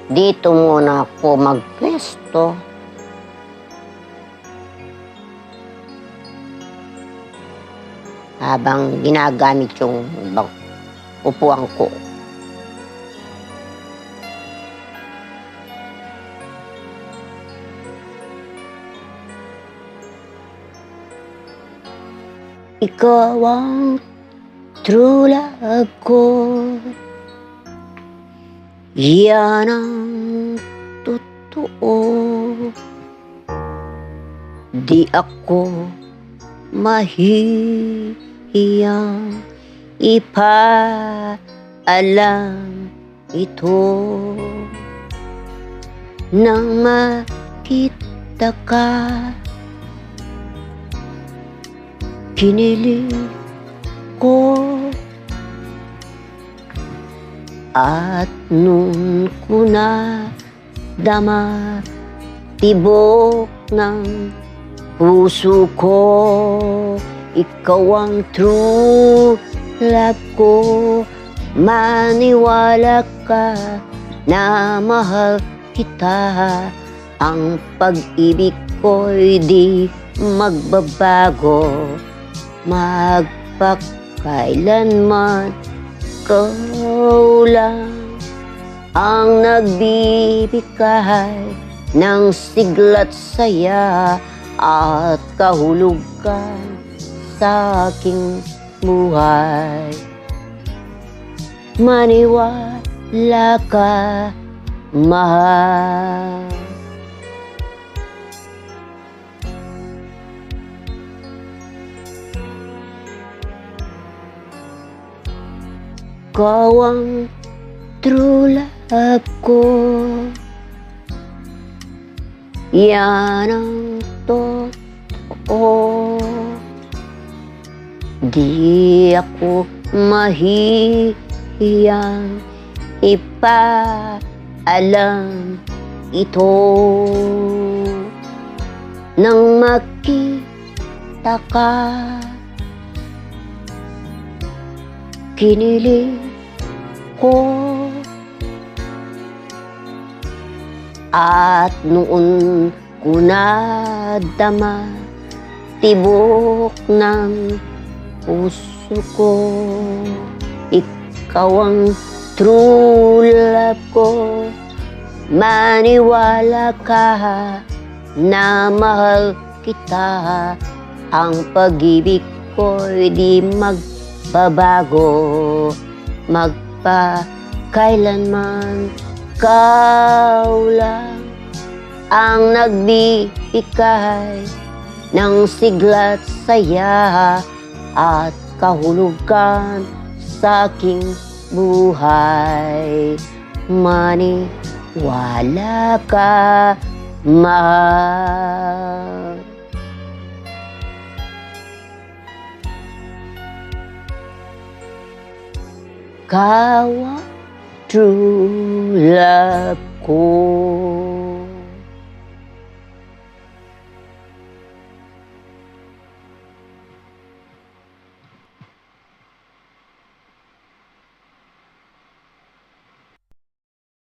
Dito muna ako magpwesto. Habang ginagamit yung upuan ko. Ikaw ang true love ko, yan ang totoo. Di ako mahihiyang ipaalam ito. Nang makita ka, kinilig ko, at noon ko na dama tibok ng puso ko. Ikaw ang true love ko, maniwala ka na mahal kita. Ang pag-ibig ko'y di magbabago, magpakailanman. Ikaw lang ang nagbibigay ng sigla't saya at kahulugan sa aking buhay. Maniwala ka, mahal. Ikaw ang true love ko, yan ang totoo. Di ako mahihiyang ipaalam ito. Nang makita ka, kinilig ko, at noon ko nadama tibok ng puso ko. Ikaw ang true love ko, maniwala ka na mahal kita. Ang pag-ibig ko'y di magbabago, magpakailanman. Ikaw lang ang nagbibigay ng sigla't saya at kahulugan sa aking buhay. Maniwala ka, mahal. Ikaw ang true love ko.